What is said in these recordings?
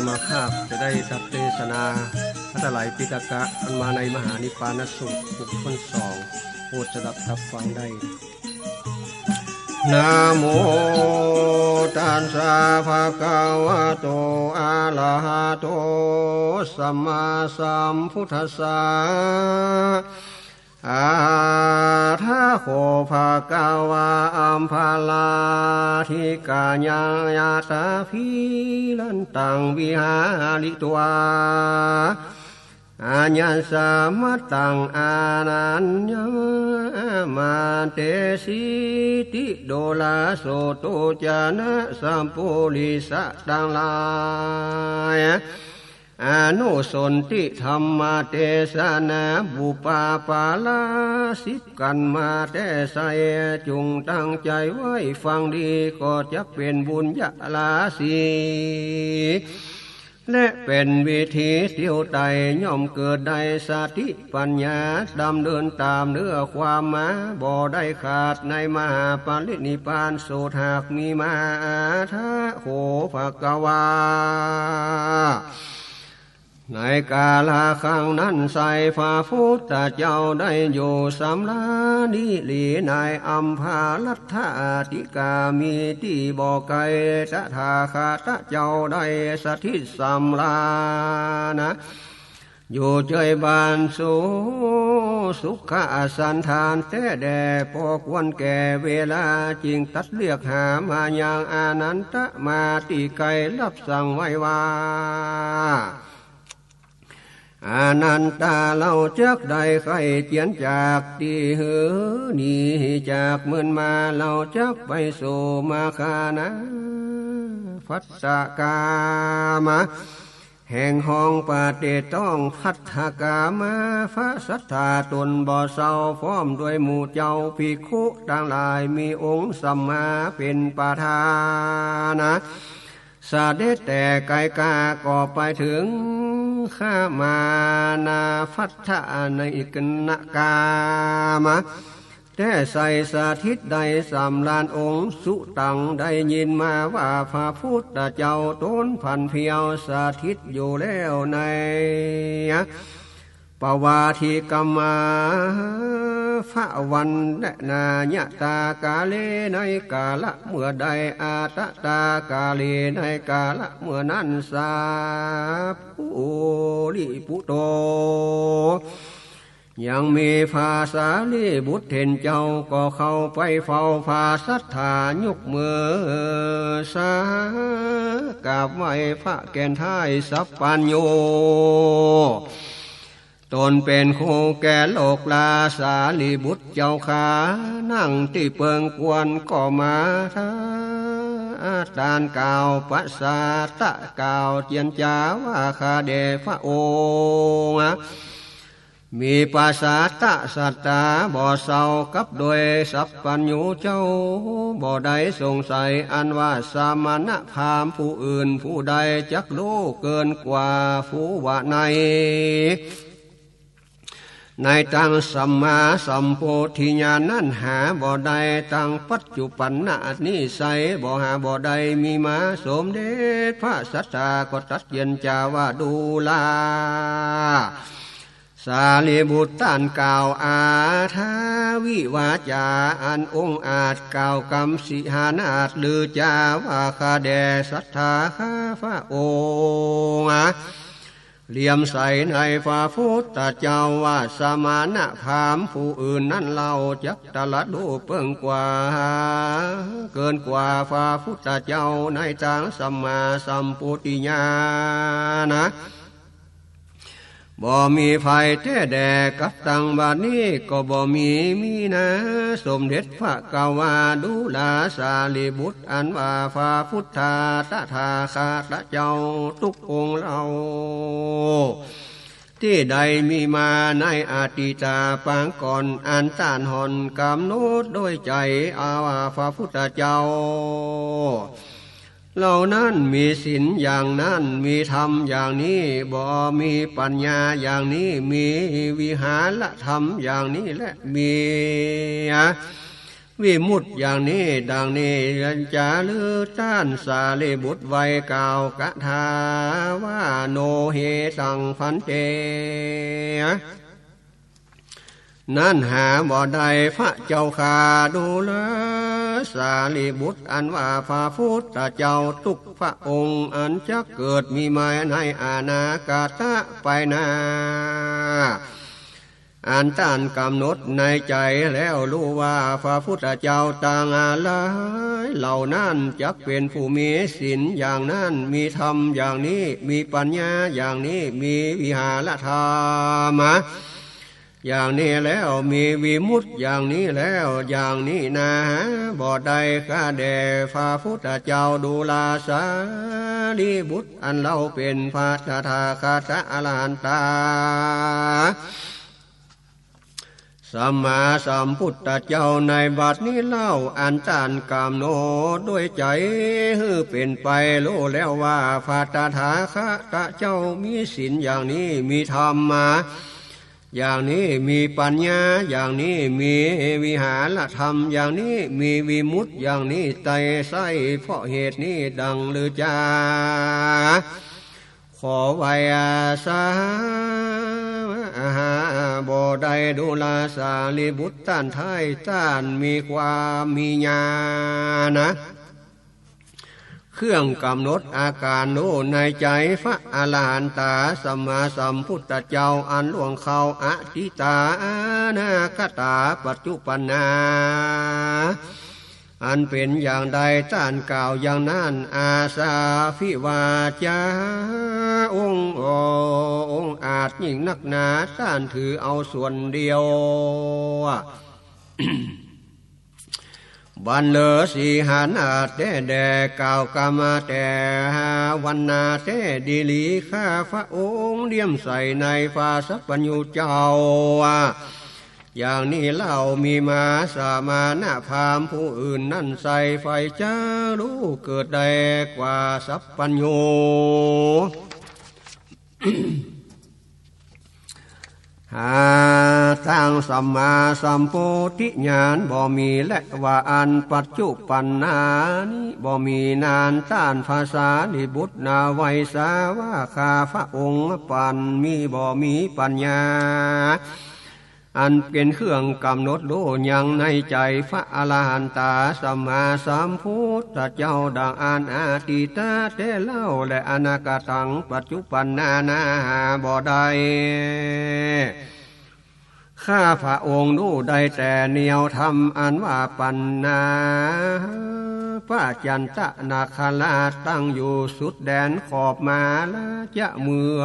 มาภาพจะได้ดัดเทศนาพระไตรปิฎกะอันมาในมหานิพพานสูตรบุคคลสองโปรดสดับรับฟังได้นะโมตัสสะภะคะวะโตอะระหะโตสัมมาสัมพุทธัสสะอาทะโคภะคะวะอัมภาลาธิกาญายาตาภิลันตังวิหาริตวาอาญาสามัตตังอานัญญามาเตสิติโดลาโสโตจานะสัมปุริสะตังลายอนุสนติธรรมเทศนาบุปาปาลาสิบกันมาแต่ใสจุงตั้งใจไว้ฟังดีก็จะเป็นบุญญาลาสีและเป็นวิธีเที่ยวไต่ย่อมเกิดได้สติปัญญาดำเนินตามเนื้อความมาบ่ได้ขาดในมหาปรินิพพานโสดหากมีมาทะโขภะคะวาในกาลาครั้งนั้นใส่พระพุทธเจ้าได้อยู่สำรานิลีในอัมพาลัทธาติกามีที่บ่อไกลตถาคตเจ้าได้สถิตสำรานะอยู่เจยบานสูสุขสันธานแต่แด่พอควรแก่เวลาจริงตัดเรียกหามาอย่างอานันตมาติไกลรับสั่งไว้ว่าอานันตาเราจักได้ใครเจียนจากที่หือนี่จากเมือนมาเราจักไปสู่มาคานะพัสสกามะแห่งห้องปาเตต้องพัทธกามาพระสัทธาตนบ่อเศร้าพร้อมด้วยหมู่เจ้าภิกขุต่างหลายมีองค์สัมมาเป็นประธานะสาเดแต่ไกลกาก็ไปถึงข้ามานาพัทธะในกนกามะแต่ใส่สาธิตใดสำลานองค์สุตังได้ยินมาว่าพระพุทธเจ้าต้นพันเพียวสาธิตอยู่แล้วในปวาทิกรรมาพระวันและนาญตากาเลในกาละเมื่อใดอาตตากาเลในกาละเมื่อนั้นสาภูริปุโตยังมีภาษาลีบุตรเห็นเจ้าก็เข้าไปเฝ้าภาสัทธายกมือสากราบไหว้พระแก่นท้ายสัพพัญโยตนเป็นคู่แก่โลกลาสาลีบุตรเจ้าขานั่งที่เปิงกวนก็มาท้าตานกล่าวปัสสาตะกล่าวเจียนจาว่าข้าเดพระองค์มีภาษาตะสัตตาบ่เศร้ากับโดยสัพพัญญูเจ้าบ่ได้สงสัยอันว่าสามณพราหมณ์ผู้อื่นผู้ใดจักรู้เกินกว่าผู้ว่าในตังสัมมาสัมโพธิญาณนั้นหาบ่ได้ตังปัจจุปันนะนิสัยบ่หาบ่ได้มีมาสมเด็จพระสัทธาก็ตรัสเย็นจาว่าดูลาสาลีบุตรตานกล่าวอาทาวิวาจาอันองค์อาจกล่าวกรรมสิหานาฏลือจาว่าข้าแด่ศรัทธาข้าพระองค์เลี่ยมใสในพระพุทธเจ้าว่าสมณพราหมณ์ผู้อื่นนั้นเราจักตละดูเพิ่งกว่าเกินกว่าพระพุทธเจ้าในทางสัมมาสัมพุทธิญาณนะบ่มีภัยแท้แด่กับตังบาดนี้ก็บ่มีนะสมเด็จพระกาวาดูลาสาลีบุตรอันว่าพระพุทธาตถาคตเจ้าทุกองค์เราที่ใดมีมาในอดีตปางก่อนอันต้านหอนกำหนดโดยใจอาว่าพระพุทธเจ้าเหล่านั้นมีศีลอย่างนั้นมีธรรมอย่างนี้บ่มีปัญญาอย่างนี้มีวิหารธรรมอย่างนี้และมี วิมุตติอย่างนี้ดังนี้จาลือต้านสารีบุตรไว้กล่าวกะทาว่าโนเหตังพันเตนั่นหาบ่ได้พระเจ้าข้าดูแลสารีบุตรอันว่าพระพุทธเจ้าทุกพระองค์อันจะเกิดมีมาในอนาคตไปนาอันต้านกำหนดในใจแล้วรู้ว่าพระพุทธเจ้าต่างอะไรเหล่านั้นจักเป็นผู้มีศีลอย่างนั้นมีธรรมอย่างนี้มีปัญญาอย่างนี้มีวิหารธรรมอย่างนี้แล้วมีวิมุตติอย่างนี้แล้วอย่างนี้นะบ่ได้ข้าแด่พระพุทธเจ้าดูลาสารีบุตรอันเราเป็นพระตถาคตอรหันตาสัมมาสัมพุทธเจ้าในบัดนี้เล่าอันต้านกามโนด้วยใจฮือเป็นไปรู้แล้วว่าพระตถาคตเจ้ามีศีลอย่างนี้มีธรรมมาอย่างนี้มีปัญญาอย่างนี้มีวิหารธรรมอย่างนี้มีวิมุตติอย่างนี้ไตไส้เพราะเหตุนี้ดังหรือจาขอไว้สาบ่ได้ดูลาสารีบุตรต้านท้ายต้านมีความมีญาณนะเครื่องกำหนดอาการโน้ในใจพระอรหันตาสัมมาสัมพุทธเจ้าอันล่วงเขาอทิตานาคตาปัจจุปันนาอันเป็นอย่างใดต้านกล่าวอย่างนั้นอาสาพิวาจาองค์อาจยิ่งนักหนาต้านถือเอาส่วนเดียว บันเลอสีหันอาจแด่กล่าวกามาแต่วันนาเตดีลีข้าพระองค์เลี่ยมใส่ในฟ้าสัพพัญญูเจ้าอย่างนี้เล่ามีมาสามานะพามผู้อื่นนั่นใส่ไฟจ้ารู้เกิดได้กว่าสัพพัญญู หาทางสัมมาสัมโพธิญาณบ่มีและว่าอันปัจจุปันนานี้บ่มีนานต้านภาษาลิบุตรนาไวสาว่าข้าพระองค์ปันมีบ่มีปัญญาอันเป็นเครื่องกำหนดรู้ยังในใจพระอรหันตาสัมมาสัมพุทธเจ้าดังอันอาติตาเตเล่าและอนาคตังปัจจุปันนานาบ่ได้ข้าพระองค์รู้ได้แต่เหนียวทำอันว่าปัญนาพระจันตนาคราชตั้งอยู่สุดแดนขอบมาละจะเมือ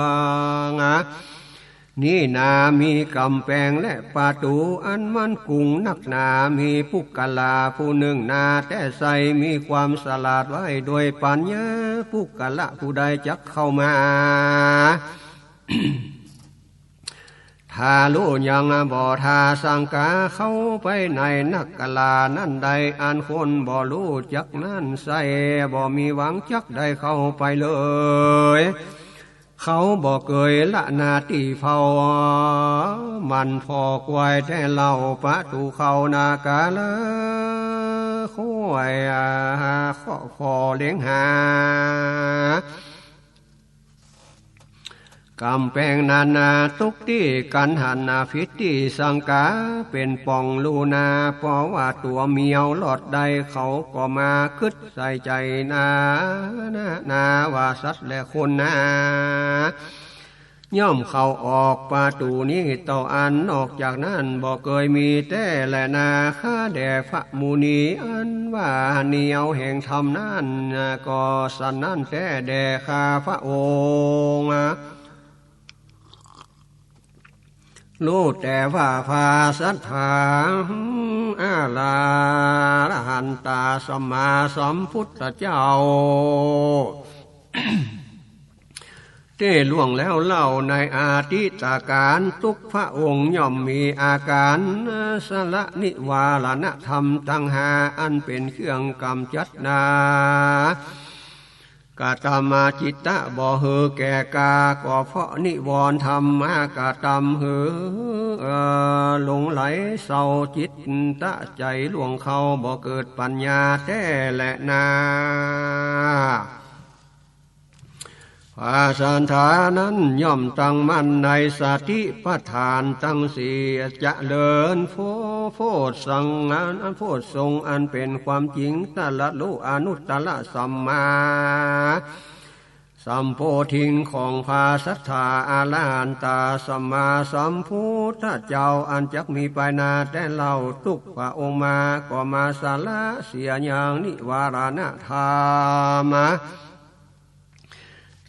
งนี่นามีกำแพงและประตูอันมั่นคงนักหนามีผู้กลาผู้หนึ่งนาแต่ใสมีความสลาดไว้โดยปัญญาผู้กละผู้ใดจักเข้ามา ถ้ารู้ยังบ่ทาสังกาเข้าไปในนักกลานั่นใดอันคนบ่รู้จักนั่นใส่บ่มีหวังจักได้เข้าไปเลยเขาบอกเกยละนาตีเฝ้ามันพอกวยแต่เล่าปะตูเขานากาละค่อยขอเลี้ยงหากำแพงนานาตุกที่กันหันนาฟิตที่สังกาเป็นป่องลูนาเพราะว่าตัวเมียวหลอดใดเขาก็มาคึดใส่ใจนาว่าสัตว์และคนนาย่อมเข้าออกประตูนี้ต่ออันนอกจากนั้นบ่เคยมีแต่และนาข้าแด่พระมุนีอันว่าเหนียวแห่งธรรมนั้นก็สันนั่นแต่แด่ข้าพระองค์รู้แต่ว่าภาสัทธาอาลาหันตาสัมมาสัมพุทธเจ้า ที่ล่วงแล้วเล่าในอาทิตการทุกพระองค์ย่อมมีอาการสละนิวาลณธรรมตั้งหาอันเป็นเครื่องกำจัดนา กาตมาจิตตะบ่เหือแก่กาก็เพราะนิวรณ์ธรรมากาตำเหือหลงไหลเศร้าจิตตะใจหลวงเขาบ่เกิดปัญญาแท้แหละนาภาสันฐานั้นย่อมตั้งมั่นในสติปัฏฐานตั้งสี่จะเลิญโพธสังอันโพธทรงอันเป็นความจริงตละลุอนุตตละสัมมาสัมโพธิงของภาสัทธาอาลาหันตาสัมมาสัมพุทธเจ้าอันจักมีไปนาแต่เล่าทุกพระองค์มาก็มาสาละเสียอย่างนิวารณธรรม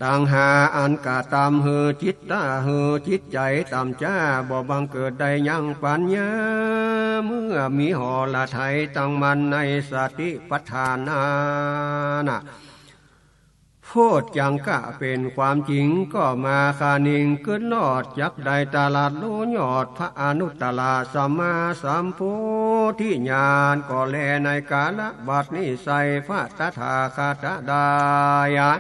ตังหาอันกาตามหือจิตตาหือจิตใจตามจ้าบ่บังเกิดได้ยังปัญญาเมื่อมีหอละไทยตั้งมันในสติปัฏฐานานะโพธจังกะเป็นความจริงก็มาคานิงขึ้นลอดจักได้ตลาดโลยอดพระอนุตตรสัมมาสัมพุทธิญาณก็แลในกาลบัดนี้ใส่พระตถาคตดายะ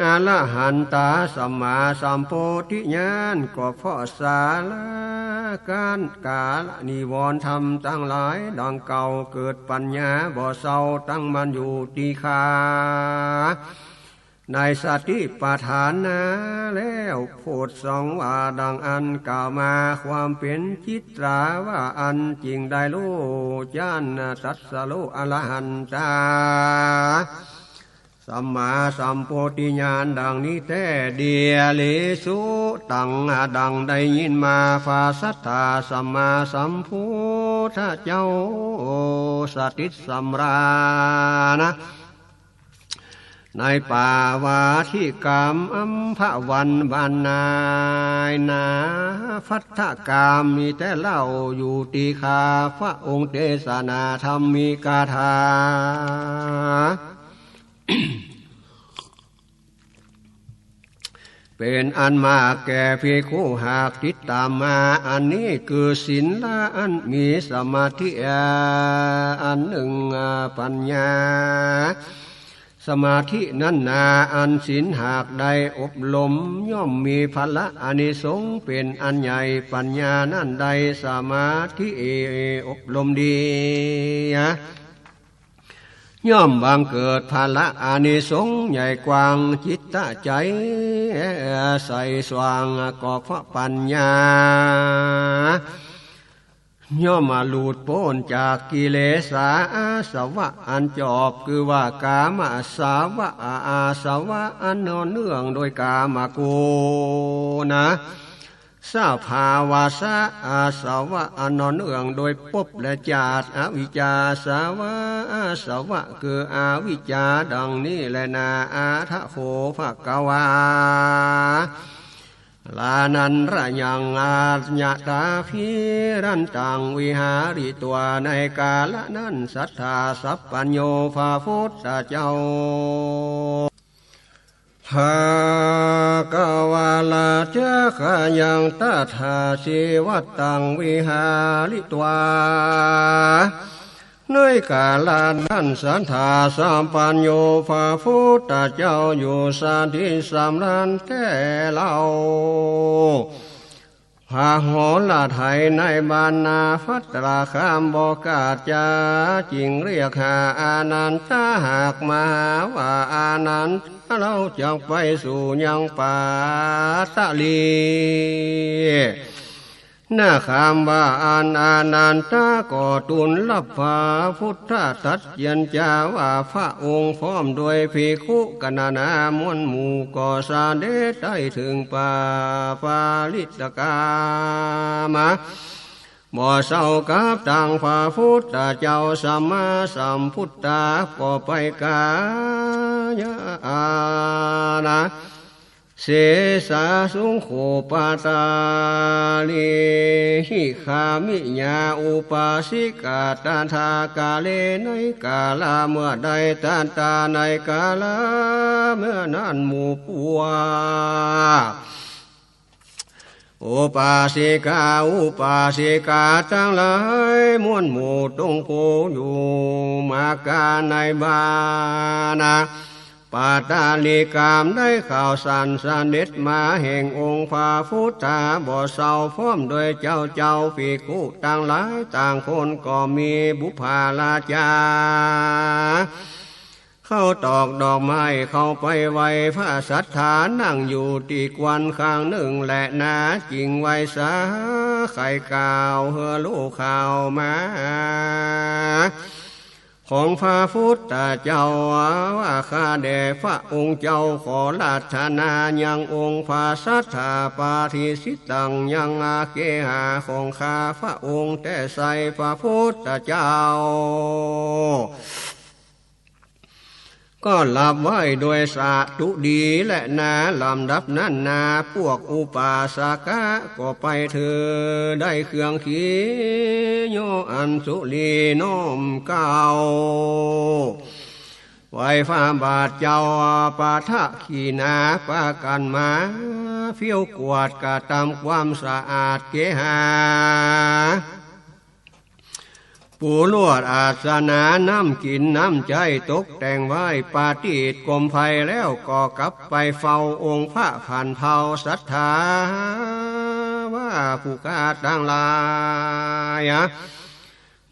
อรหันตาสัมมาสัมโพธิญาณก็เพราะสาละการกาลนิวรณ์ธรรมทั้งหลายดังเก่าเกิดปัญญาบ่เศร้าตั้งมันอยู่ตีขาในสติปัฏฐานนาแล้วโพธสองว่าดังอันกล่าวมาความเป็นจิตราว่าอันจริงได้รู้ญาณตัสสะโลอรหันตาสัมมาสัมโพธิญาณดังนี้แต่เดียเลสุตังดังได้ยินมาฟาสัทธาสัมมาสัมพุทธเจ้าสติสัมรานะในป่าวาทิกรรมอัมพวันบานนายนาฟัตถกรรมมีแต่เล่าอยู่ตีคาพระองค์เทศนาธรรมีกาถาเป็นอันมากแก่ภิกขุหากติดตามมาอันนี้คือศีลละอันมีสมาธิอันหนึ่งปัญญาสมาธินั้นนาอันศีลหากได้อบรมย่อมมีพละอานิสงส์เป็นอันใหญ่ปัญญานั้นใดสมาธิอบรมดีย่อมบังเกิดภาละอานิสงส์ใหญ่กว้างจิตตะใจใสสว่างก็เพราะปัญญาย่อมมาหลุดพ้นจากกิเลสอาสวะอันจอบคือว่ากามสาวะอาสวะอันนอนเนื่องโดยกามกูนะสาภาวาสะอาสวะอันนอนเนื่องโดยภพและจาตอวิชชาสาวะอาสวะคืออวิชชาดังนี้แลนาอาทะโขภะกวาลานันระยังอาญาตาภิรันตังวิหาริตัวในกาลนั้นสัทธาสัพพัญโยภาพุทธเจ้าภากวาลาเจขยังตถาชีวัตตังวิหาริตวาในกาลนั้นสัทธาสัมปัญโยภาพุทธเจ้าอยู่สันติสำนันแต่เล่าพาหอละไทยในบานนาฟัตราคามบอกาจาจิงเรียกหาอานันตาหากมาว่าอานันตเราจะไปสู่ยังป่าตะลีนาคามว่าอานันตาก่อตุนรับพาพุทธทัตยัญจาว่าพระองค์พร้อมด้วยภิกขุกนานามวลหมู่ก่อสาเดชได้ถึงป่าปาลิตกามะบ่เศร้ากับต่างพระพุทธเจ้าสัมมาสัมพุทธะก็ไปกายานะเสสาสุงโขปาตาลีหิขามิญาอุปาสิกาตาทากาเลในกาลาเมื่อใดตาตาในกาลาเมื่อนั้นหมู่ปัวอุปาสิกาทั้งหลายมวลหมู่ตรงโพอยู่มากาในบานา ปาตาลีกามได้ข่าวสันเสด็จมาแห่งองค์พระพุทธาบ่เศร้าพร้อมโดยเจ้าภิกขุต่างหลายต่างคนก็มีบุพาราชาเข้าตอกดอกไม้เข้าไปไว้พระสัทธานั่งอยู่ตีกวันข้างหนึ่งและนาจริงไว้สาไข่ข่าวเฮือลูกข่าวมาของพระพุทธเจ้าว่าข้าแด่พระองค์เจ้าขอราชนายังองค์พระสัทธาปาทิสิตังยังอาเกหาของข้าพระองค์แต่ใส่พระพุทธเจ้าก็หลับไว้โดยสาธุดีและนาลำดับนั้นนาพวกอุปาสกะก็ไปเธอได้เครื่องขีโยอันสุลีน้อมเก่าไว้ฟ้าบาทเจ้าปาทะขีนาปากันมาเฟี้ยวกวาดกะตามความสะอาดเกหาปูลวดอาสนะน้ำกินน้ำใจตกแต่งไว้ปาฏิตกรมไฟแล้วก็กลับไปเฝ้าองค์พระผ่านเผาศรัทธาว่าผู้กาต่างหลาย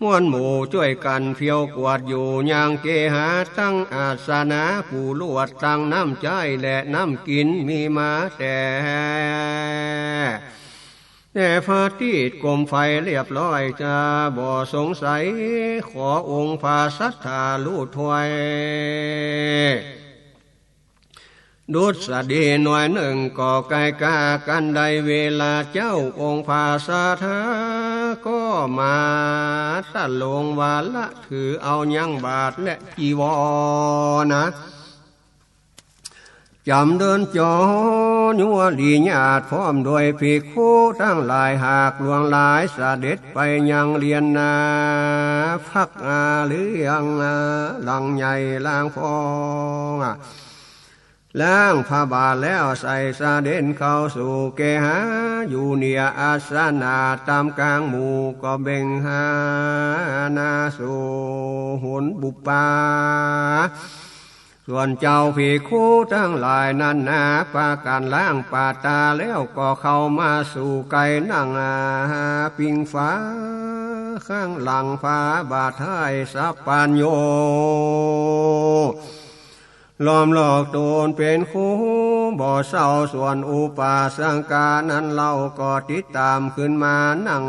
มวลหมู่ช่วยกันเพียวกวาดอยู่อย่างเกหาตั้งอาสนะผู้ลวดตั้งน้ำใจและน้ำกินมีมาแต่พระที่กรมไฟเรียบร้อยจะบ่สงสัยขอองค์พระสัทธาลู่ถวยดุษฎีหน่วยหนึ่งก็ไกลกากันใดเวลาเจ้าองค์พระสัทธาก็มาตัดลงวาละถือเอายังบาทและจีวรนะจำเดินจอยัวลีญาติพร้อมโดยภิกขุทั้งหลายหากลวงหลายเสด็จไปยังเรียนนาพักหรือยังหลังใหญ่ล่างฟองล้างพระบาทแล้วใส่เสด็จเข้าสู่เกหาอยู่เนียอาสนะตามกลางหมู่ก็เบ่งหานาสู่หุนบุปผาส่วนเจ้าภิกขุทั้งหลายนั้นนาปาการล้างปาตาแล้วก็เข้ามาสู่ไก่นั่งปิงฟ้าข้างหลังฟ้าบาทายสัพปัญโยล้อมหลอกตนเป็นคู่บ่เศร้าส่วนอุปาสังกานั้นเราก็ติดตามขึ้นมานั่ง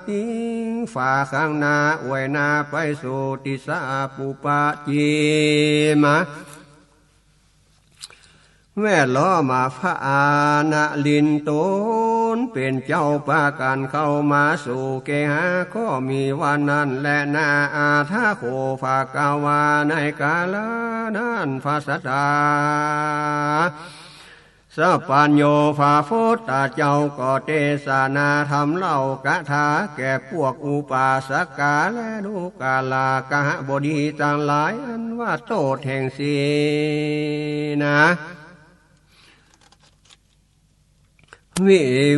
ปิงฟ้าข้างหน้าอวยนาไปสู่ติสาปุปะจีมะแวดล้อมาพระอาณาลินตนเป็นเจ้าปากันเข้ามาสู่เกหาก็มีวันนั้นและนาอาทาโคภากาวาในกาลนั้นพระสัทธาสัพพัญโยภาพุทธเจ้าก็เทศนาธรรมเล่ากถาแก่พวกอุปาสกาและลูกาลากหบดีต่างหลายอันว่าโตแห่งศีนะ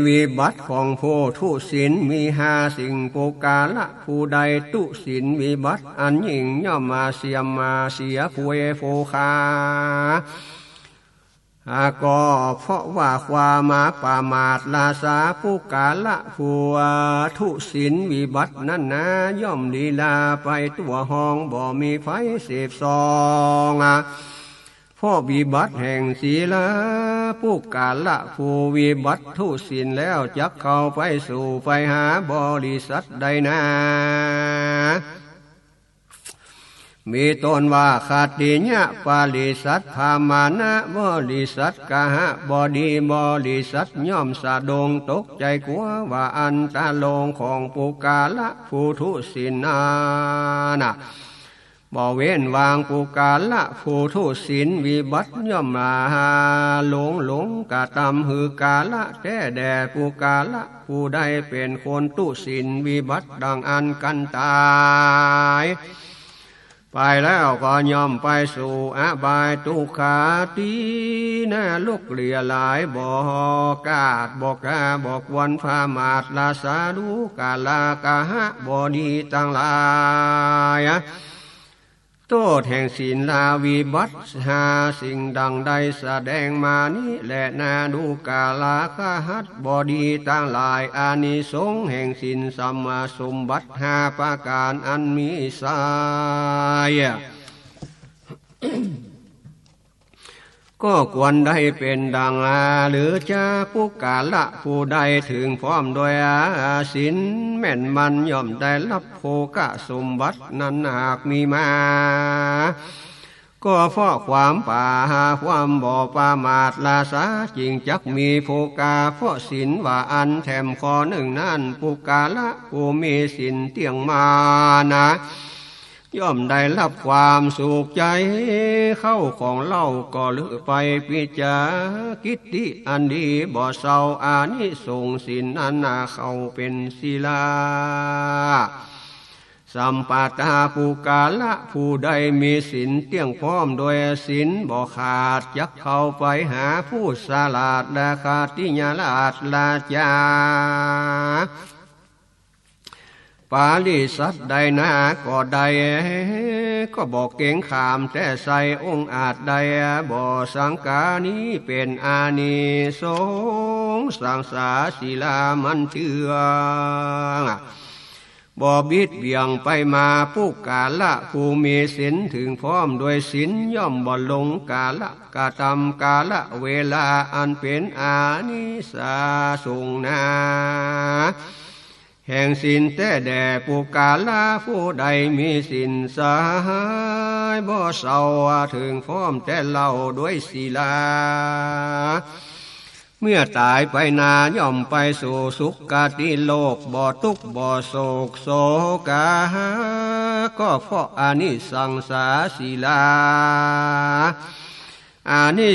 วิบัติของโพธุศีลมี5 สิ่งโปกาละผู้ใดตุศีลวิบัติอันยิ่งย่อมมาเสียผู้โฟคาก็เพราะว่าความมาประมาทลาสาผู้กาละผู้ทุศีลวิบัตินั้นนะย่อมลีลาไปตัวห้องบ่มีไฟเสพซองพ่อวิบัติแห่งศีลผู้กาละผู้วิบัติทุศีลแล้วจักเข้าไปสู่ไปหาบริษัทใดนามีตนว่าขาดดิญะปาริสัทธามานะบริษัทกะหะบดีบริษัทย่อมสะดงตกใจกลัวว่าอันตาลงของปุกาละผู้ทุศีลนะบ่เว้นวางปุกาละผู้ทุศีลวิบัติย่อมมาหลงกะตำหือกาละแต่แด่ปุกาละผู้ใดเป็นคนทุศีลวิบัติดังอันกันตายไปแล้วก็ย่อมไปสู่อบายทุกขาตีน่าลุกเลียหลายบอกาดบอกาบอกวันพามาตลาสาดูกาลากะหะบดีต่างหลาย โทษแห่งศีลาวิบัติหาสิ่งดังใดแสดงมานี้และนาดูกาลาคหัดบอดีตั้งหลายอานิสงส์แห่งศีลสัมมาสมบัติห้าประการอันมีสายก็ควรได้เป็นดังหรือจะผู้กาละผู้ใดถึงพร้อมโดยศีลแม่นมันย่อมได้รับโภคสมบัตินั้นหากมีมาก็เพราะความป่าความบ่ประมาทลาสาจริงจักมีโภคาเพราะศีลว่าอันแถมข้อหนึ่งนั้นผู้กาละผู้มีศีลเที่ยงมานะย่อมได้รับความสุขใจเข้าของเล่าก็ลือไปพิจารกิตติอันดีบ่เศร้าอานิสงส์ศีลอันนาเข้าเป็นศีลาสัมปตาภูกาละผู้ใดมีศีลเที่ยงพร้อมโดยศีลบ่ขาดจักเข้าไปหาผู้สลาดและขาติญาลาดลาจาปาลิสัตใดนาก็ใดก็บอกเก่งขามแต่ใส่องค์อาจใดบ่สังกานี้เป็นอานิสงส์สังสาศิลามันเชื่องบ่บิดเบี่ยงไปมาผู้กาละผู้มีศีลถึงพร้อมด้วยศีลย่อมบ่หลงกาละกะทำกาละเวลาอันเป็นอานิสงส์นาแห่งศีลแต่แด่ผู้กาละผู้ใดมีศีลสายบ่เศร้าถึงพร้อมแต่เล่าด้วยศีลาเมื่อตายไปนาย่อมไปสู่สุคติโลกบ่ทุกข์บ่โศกโศกาก็เพราะอานิสังสาศีลาอานิ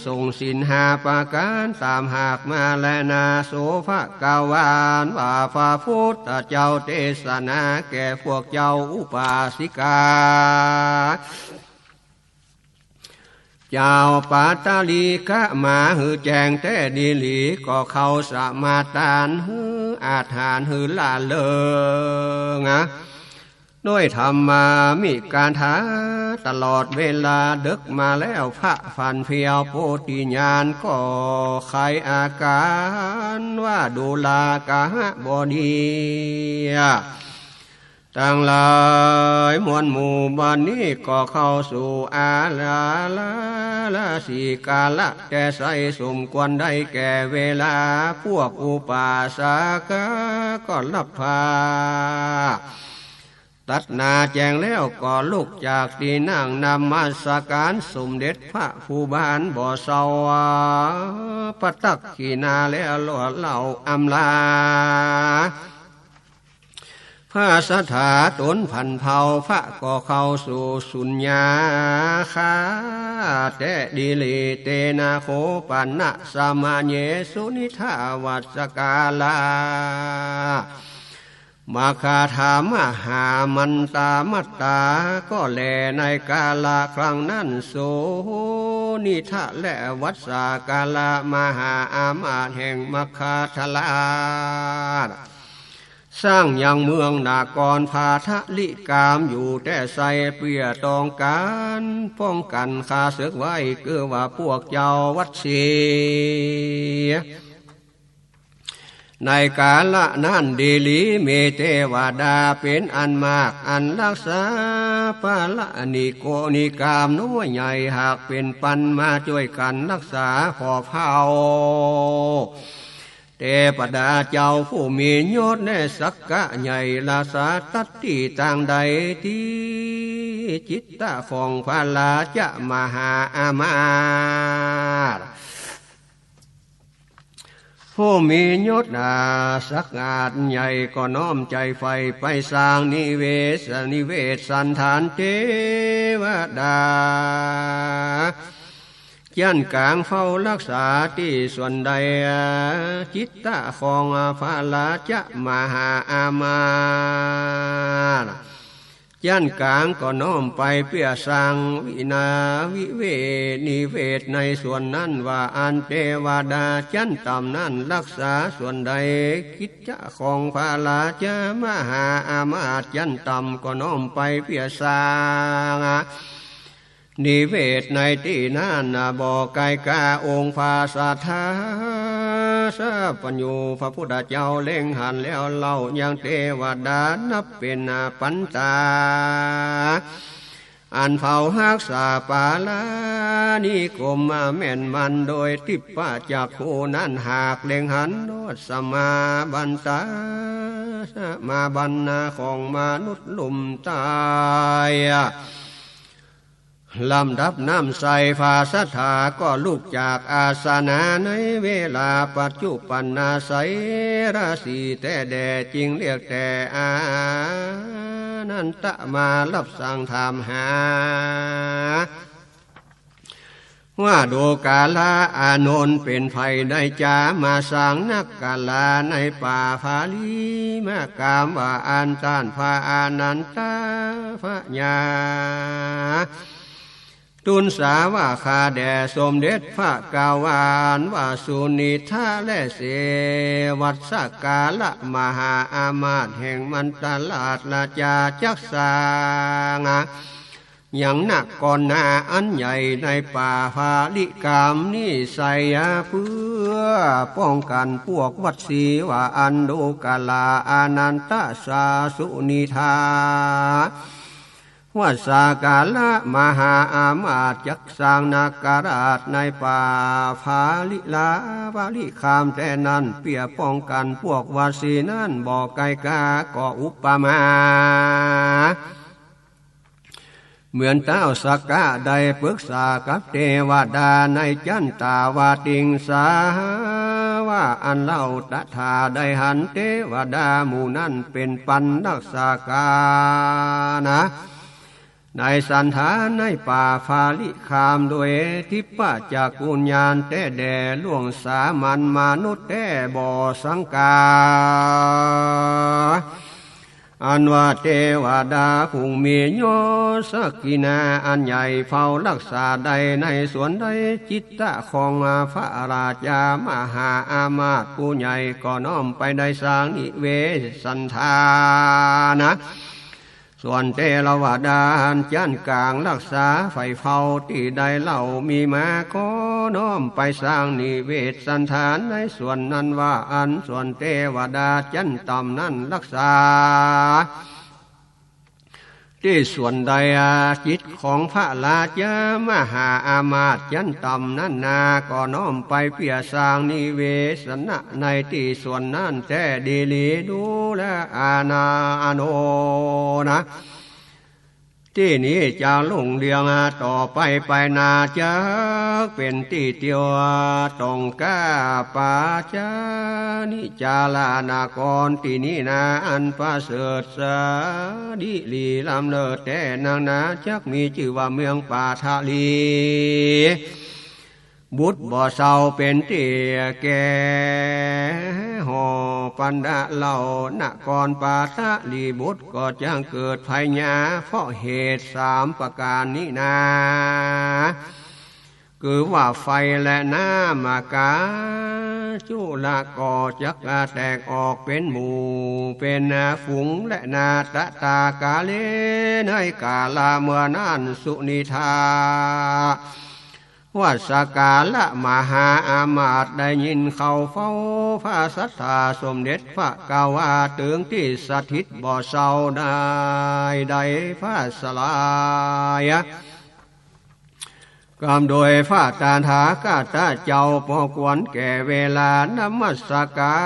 สงส์ศีลห้าประการตามหากมาและนาโสภกาวานว่าพระพุทธเจ้าเทศนาแก่พวกเจ้าอุปาสิกาเจ้าปาตาลีกะมาหือแจงแต่ดีหลีก็เข้าสมาทานหืออาถานหือละเลงด้วยธรรมามีการท้าตลอดเวลาดึกมาแล้วพระฟันเพียวโพธิญาณก็ไขอาการว่าดูลากะบดีต่างหลายมวลหมู่บ้านนี้ก็เข้าสู่อาลาสีกาละแต่ใส่สมควรได้แก่เวลาพวกอุปาสกก็รับพาตัดนาแจงแล้วก็ลุกจากที่นั่งนำมาสการสมเด็จพระผู้บานบ่อเศร้าปตักขีนาแล้วหลวดเหล่าอำลาพระสถาตนพันเผาพระก็เข้าสู่สุญญาคาแต่ดิลิเตนะโคปันนะสมาเยสุนิทาวัสกาลามาคาถามหามันตามัตตาก็แลในกาลาครั้งนั้นโสนิทะและวัสกาลามหาอามาตแห่งมคาทลาสร้างยังเมืองนากรพาทะลิกามอยู่แต่ใส่เปียตองการป้องกันคาศึกไว้คือว่าพวกเจ้าวัดเสียในกาละนั้นดีลีเมเทวดาเป็นอันมากอันรักษาปาละนิโกนิกามน้อยใหญ่หากเป็นปันมาช่วยกันรักษาขอเผาเทพดาเจ้าผู้มียศในสักกะใหญ่ลาสาตัดที่ต่างใดที่จิตตะของพระราชมหาอามาตย์ผู้มียศสักอาจใหญ่ก็น้อมใจไฟไปสร้างนิเวศสันฐานเทวดายันกลางเฝ้ารักษาที่ส่วนใดจิตตะของพระราชมหาอามาตย์แจ จันกลางก็น้อมไปเปียสังวินาวิเวนิเวศในส่วนนั้นว่าอันเทวดาจันต่ำนั้นรักษาส่วนใดกิจจะของพาลาจะมหาอามาตย์จันต่ำก็น้อมไปเปียสังนิเวศในที่นั้นบ่อไกกาองค์ภาษาธาสะปัญญูพระพุทธเจ้าเล่งหันแล้วเล่ายังเทวดานับเป็นปัญตาอันเฝ้ารักษาปาลานิคมแม่นมันโดยทิพปะจากโคนั้นหากเล่งหันโนดสมาบันตามาบันนาของมนุษย์ลุ่มตายลำดับน้ำใสภาสัทธาก็ลุกจากอาสนะในเวลาปัจจุบันนาใสราศีแต่แด่จริงเรียกแต่อานันตะมารับสั่งถามหาว่าดูกาลาอานนท์เป็นไฟได้จามาสั่งนักกาลาในป่าฟาลีมากามว่าอันต้านพระอานันตาพระญาตุนสาว่าข้าแด่สมเด็จพระกาวานว่าสุนิธาและเสวัตสกาละมหาอามาตย์แห่งมันตลาดราชาจักสางอย่างหนักก่อนหน้าอันใหญ่ในป่าฟาลิกามนี่ใส่เพื่อป้องกันพวกวัดศีว่าอันดูกาลาอานันตสาสุนิธาว่าสากาละมหาอามาตย์จักสร้างนาการาชในป่าฟาลิลาฟาลิคามแต่นั้นเปียป้องกันพวกวาสีนั้นบอกไกกาก็อุปมาเหมือนเต้าสกะได้ปรึกษากับเทวดาในจันตาวาติงสาว่าอันเล่าตถาได้หันเทวดาหมู่นั้นเป็นปันนักสากานะในสันฐานในป่าฟาลิคามโดยทิพะจากกุญญาณแต่แด่ล่วงสามัญมนุษย์แต่บ่อสังกาอันว่าเทวดาผู้มียศสกินาอันใหญ่เฝ้ารักษาใดในสวนใดจิตตะของพระราชามหาอามาตย์ผู้ใหญ่ก็น้อมไปได้สร้างนิเวศสันธานะส่วนเทวดาจันกลางรักษาไฟเฝ้าที่ใดเล่ามีมาก็น้อมไปสร้างนิเวศสันฐานในส่วนนั้นว่าอันส่วนเทวดาจันต่ำนั้นรักษาที่ส่วนใดจิตของพระราชามหาอามาตย์จันต่ำนั้นนาก็น้อมไปเพียสร้างนิเวศนะในที่ส่วนนั้นแต่ดีลีดูแลอาณาโนนะที่นี้จะลุ่งเรืองต่อไปนาจะเป็นที่เตียวตรงก้าป่าจานิจาลานากรที่นี้นาอันประเสริฐสาดิลีลำเลิศแต่นางนาจักมีชื่อว่าเมืองป่าทาลีบุตรบ่อเศร้าเป็นที่แก่ห่อปันดาเล่านกรปาทะลีบุตรก็จังเกิดภัยญาเพราะเหตุ3ประการนี้นาคือว่าไฟและน้ำอากาจุลก่อจักแตกออกเป็นหมู่เป็นฝูงและนาตะตากาเลในกาลาเมื่อนั้นสุนิธาว่าสกาละมหาอามาตย์ได้ยินเขาเฝ้าพระสัทธาสมเด็จพระกาวาถึงที่สถิตบ่อเศร้าได้ใดพระสลายกำโดยพระตาถากตเจ้าพอควรแก่เวลานมัสกา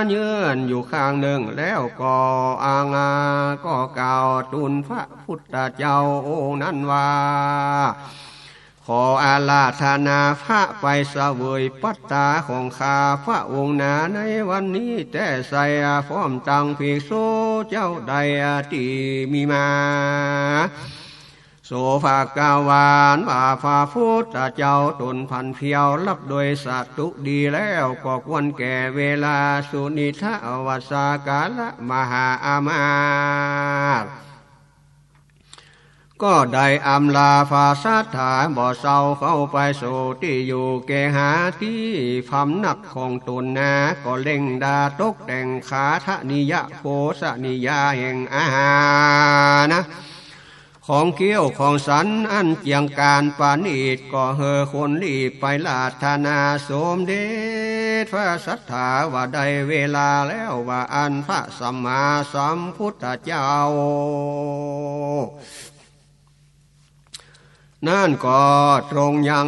รเยื่อนอยู่ข้างหนึ่งแล้วก็อางาก็กล่าวทูลพระพุทธเจ้าองค์นั้นว่าขออาราธนาพระไปเสวยปัตตาของข้าพระองค์นาในวันนี้แต่ใส่พร้อมตังภิกษุเจ้าใดที่มีมาโสภากาวานว่าพระพุทธเจ้าตนพันเพียวรับโดยสัตตุดีแล้วก็ควรแก่เวลาสุนิทะวัสสากาละมหาอามาตย์ ก็ได้อำลาฟาสัทธาบ่เศร้าเข้าไปสู่ที่อยู่แกหาที่พำนักของตนนาก็เล่งดาตกแต่งขาทะนิยะโพสนิยาแห่งอาหารนะของเกี้ยวของสันอันเจียงการปานีตก็เฮอคนรีบไปลาธนาสมเด็จพระสัทธาว่าได้เวลาแล้วว่าอันพระสัมมาสัมพุทธเจ้านั่นก็ตรงยัง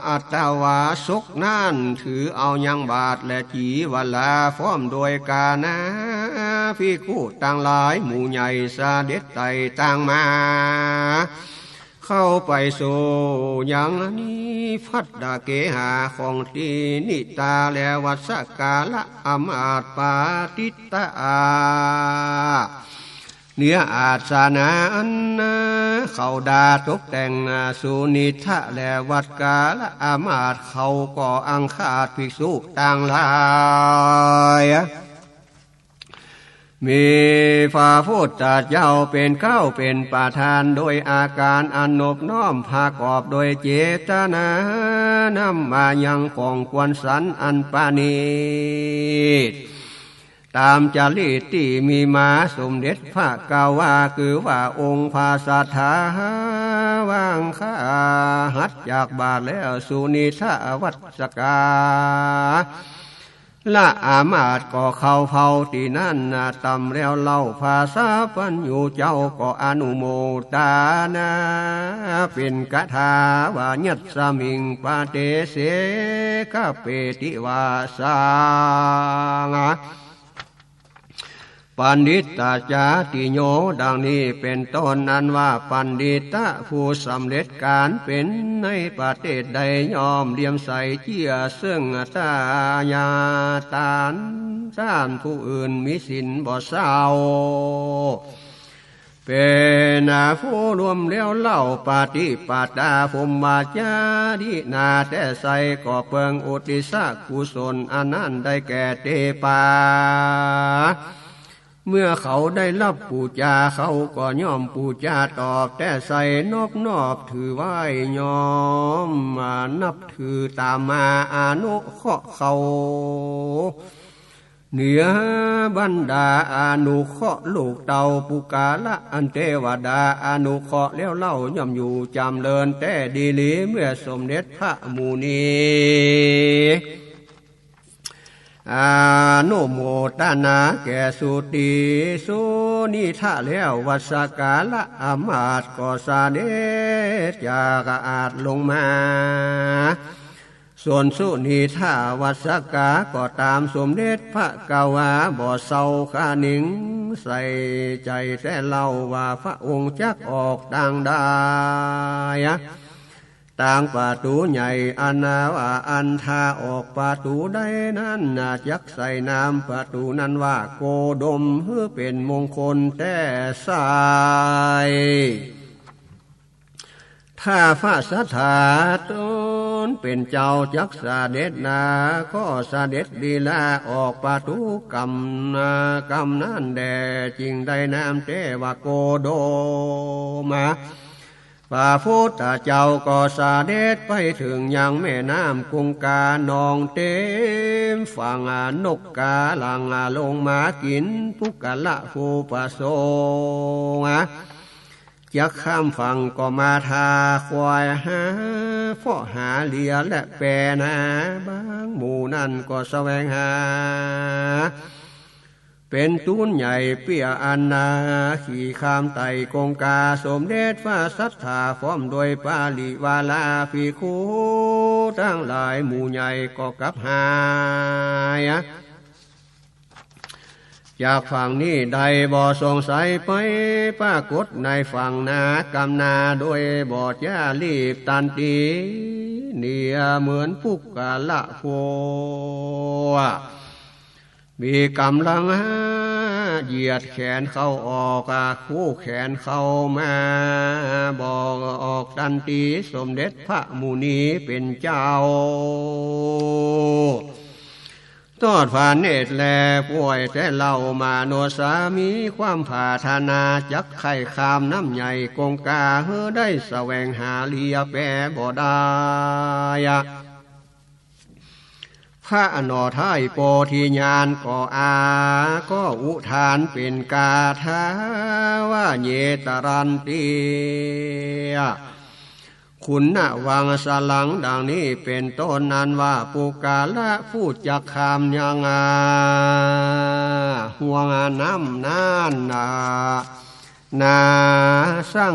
อัตวาสุกนั่นถือเอายังบาทและจีวลาฟ้อมโดยกานะภิกขุต่างหลายหมู่ใหญ่เสด็จไต่ต่างมาเข้าไปสู่ยังนี้พัดดาเกหาของตีนิตาและวัสกาละอมาตปาติตาเนื้ออาสนาอันเขาดาตกแต่งสุนิทะและวัดกาละอามาตเขาก่ออังคาดภิกษุต่างหลายมีพระพุทธเจ้าเป็นเก้าเป็นประธานโดยอาการอันนบน้อมภากอบโดยเจตนานำมายังของควรสันอันปานีตามจารีตที่มีมาสมเด็จพระกาวาคือว่าองค์พระสัทธาวางข้าหัดจากบาทแล้วสุนิทะวัสกาละอามาตก็เข้าเผาที่นั่นตำแล้วเล่าภาษาปัญญูเจ้าก็อนุโมทนาเป็นกถาวาญัตสมิงปาเตเสกเปติวาสังปันดิตาจาติโยดังนี้เป็นต้นนั้นว่าปันดิตะผู้สำเร็จการเป็นในประเทศใดยอมเลี่ยมใสเจียซึ่งตาญาตานท่านผู้อื่นมีสินบ่เศร้าเป็นผู้รวมเลี้ยวเล่าปฏิปตาภูมิมาจาดินาแต่ใสก็เปิงอุติสะกุศลอันนั้นได้แก่เตปาเมื่อเขาได้รับปูจาเขาก็ย่อมปูจาตอบแต่ใส่นอบถือไหว้ยอมนับถือตามมาอนุเคราะห์เขาเหนือบรรดาอนุเคราะห์ลูกเต่าปุกาละอันเทวดาอนุเคราะห์แล้วเล่าย่อมอยู่จำเริญแต่ดีลีเมื่อสมเด็จพระมุนีอานุโมทนาแก่สุติสุนิทะแล้ววัสกาละอามาตก็เสด็จจากอาจลงมาส่วนสุนิทะวัสกาก็ตามสมเด็จพระกาวาบ่เศร้าขาหนิงใส่ใจแต่เล่าว่าพระองค์จักออกดังได้ต่างประตูใหญ่อนาว่าอันทาออกประตูได้นั้นจักใส่นามประตูนั้นว่าโกดมเพื่อเป็นมงคลแต่สายถ้าพระสัทธาตนเป็นเจ้าจักเสด็จนาก็เสด็จดีลาออกประตูกรรมนั้นแด่จริงได้นามเทวโกโดมาพระพุทธเจ้าก็เสด็จไปถึงยังแม่น้ำกุงกานองเต็มฝั่งนกกาหลังลงมากินปุกละภูประสงจะข้ามฝั่งก็มาทาควายหาเฝ้าหาเลียและแปรนาบางหมู่นั่นก็แสวงหาเป็นตูนใหญ่เปียอันนาขี่ข้ามไต่กงกาสมเด็จพระสัทธาฟ้อมโดยปาลิวาลาภิกขุทั้งหลายหมู่ใหญ่ก็กลับหายจากฝั่งนี้ใดบ่สงสัยไปปรากฏในฝั่งนากำนาโดยบ่จ้ารีบตันตีเนียเหมือนปุกกะละโฟมีกำลังเหยียดแขนเข้าออกคู่แขนเข้ามาบอกออกตันตีสมเด็จพระมุนีเป็นเจ้า ตอดผ่านเนตรแลป่วยแต่เล่ามาโนสามีความผาธนาจักไข่คามน้ำใหญ่กงกาเฮือได้แสวงหาเลียแปรบ่ได้พระนอท้ายโปธิญาณก็ก็อุทานเป็นกาถาว่าเยตรันติคุณณวังสลังดังนี้เป็นต้นนั้นว่าปุกาละพูดจักคำยังห่วงน้ำนานนาสร้าง